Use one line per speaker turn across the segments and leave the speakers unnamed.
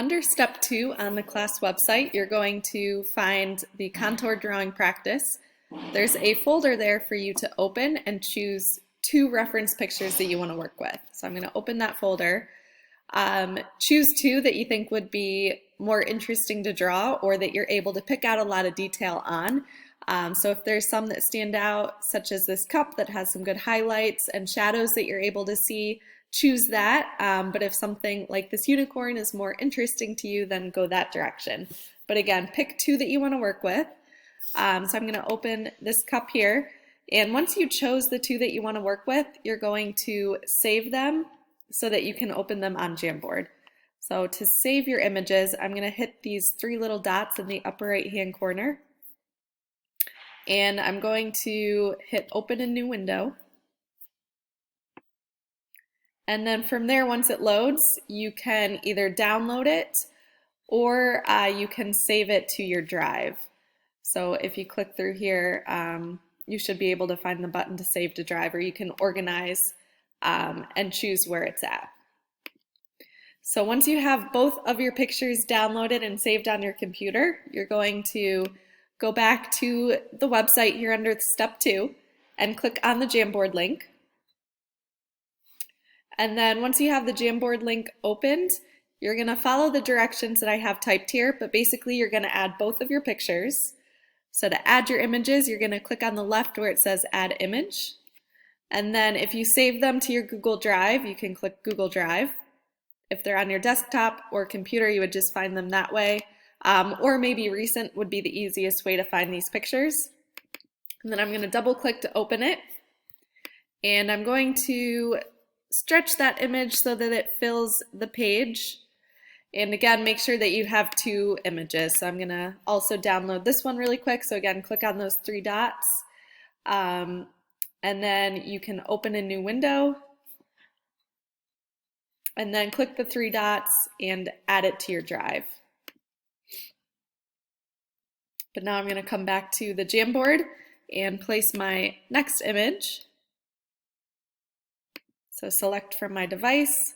Under step 2 on the class website, you're going to find the contour drawing practice. There's a folder there for you to open and choose 2 reference pictures that you want to work with. So I'm going to open that folder. Choose 2 that you think would be more interesting to draw or that you're able to pick out a lot of detail on. So if there's some that stand out, such as this cup that has some good highlights and shadows that you're able to see, choose that. But if something like this unicorn is more interesting to you, then go that direction. But again, pick 2 that you want to work with. So I'm going to open this cup here. And once you chose the 2 that you want to work with, you're going to save them so that you can open them on Jamboard. So to save your images, I'm going to hit these 3 little dots in the upper right hand corner. And I'm going to hit open a new window. And then from there, once it loads, you can either download it or you can save it to your drive. So if you click through here, you should be able to find the button to save to drive, or you can organize and choose where it's at. So once you have both of your pictures downloaded and saved on your computer, you're going to go back to the website here under step 2 and click on the Jamboard link. And then once you have the Jamboard link opened, you're going to follow the directions that I have typed here, but basically you're going to add both of your pictures. So to add your images, you're going to click on the left where it says Add Image. And then if you save them to your Google Drive, you can click Google Drive. If they're on your desktop or computer, you would just find them that way. Or maybe Recent would be the easiest way to find these pictures. And then I'm going to double click to open it. And I'm going to stretch that image so that it fills the page. And again, make sure that you have 2 images. So I'm going to also download this one really quick. So again, click on those 3 dots. And then you can open a new window. And then click the 3 dots and add it to your drive. But now I'm going to come back to the Jamboard and place my next image. So select from my device.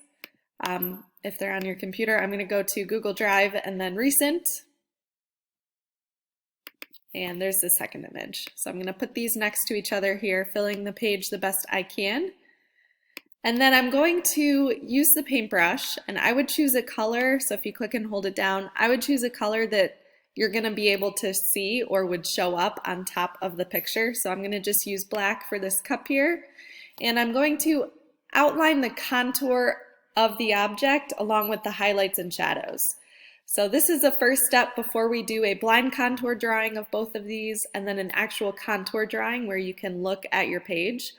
If they're on your computer, I'm going to go to Google Drive and then Recent. And there's the second image. So I'm going to put these next to each other here, filling the page the best I can. And then I'm going to use the paintbrush, and I would choose a color. So if you click and hold it down, I would choose a color that you're going to be able to see or would show up on top of the picture. So I'm going to just use black for this cup here. And I'm going to outline the contour of the object along with the highlights and shadows. So this is the first step before we do a blind contour drawing of both of these and then an actual contour drawing where you can look at your page.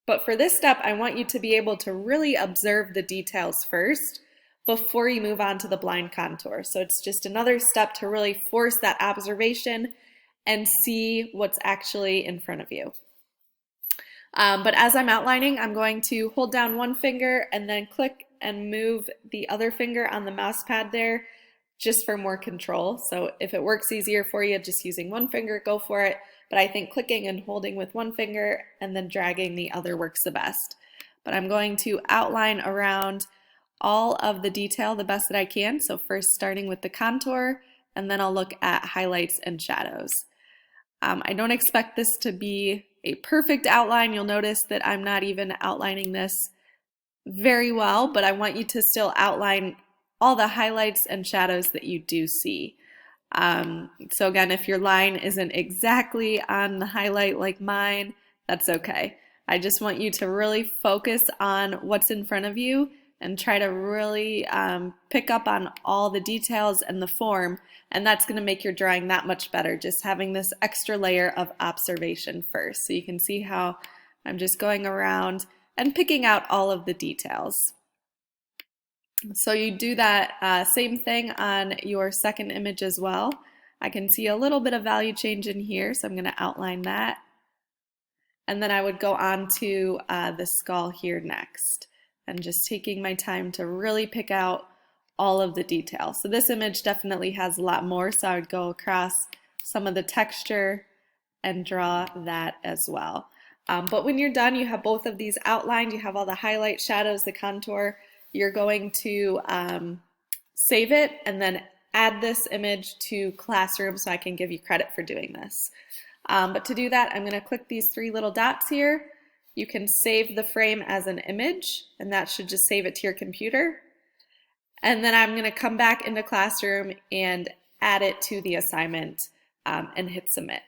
But for this step, I want you to be able to really observe the details first before you move on to the blind contour. So it's just another step to really force that observation and see what's actually in front of you. But as I'm outlining, I'm going to hold down one finger and then click and move the other finger on the mouse pad there just for more control. So if it works easier for you just using one finger, go for it. But I think clicking and holding with one finger and then dragging the other works the best. But I'm going to outline around all of the detail the best that I can. So first starting with the contour, and then I'll look at highlights and shadows. I don't expect this to be a perfect outline. You'll notice that I'm not even outlining this very well, but I want you to still outline all the highlights and shadows that you do see. So again, if your line isn't exactly on the highlight like mine, that's okay. I just want you to really focus on what's in front of you and try to really pick up on all the details and the form, and that's going to make your drawing that much better, just having this extra layer of observation first. So you can see how I'm just going around and picking out all of the details. So you do that same thing on your second image as well. I can see a little bit of value change in here, so I'm going to outline that. And then I would go on to the skull here next, and just taking my time to really pick out all of the detail. So this image definitely has a lot more, so I would go across some of the texture and draw that as well. But when you're done, you have both of these outlined, you have all the highlight, shadows, the contour. You're going to save it, and then add this image to Classroom so I can give you credit for doing this. But to do that, I'm going to click these three little dots here. You can save the frame as an image, and that should just save it to your computer. And then I'm going to come back into Classroom and add it to the assignment and hit submit.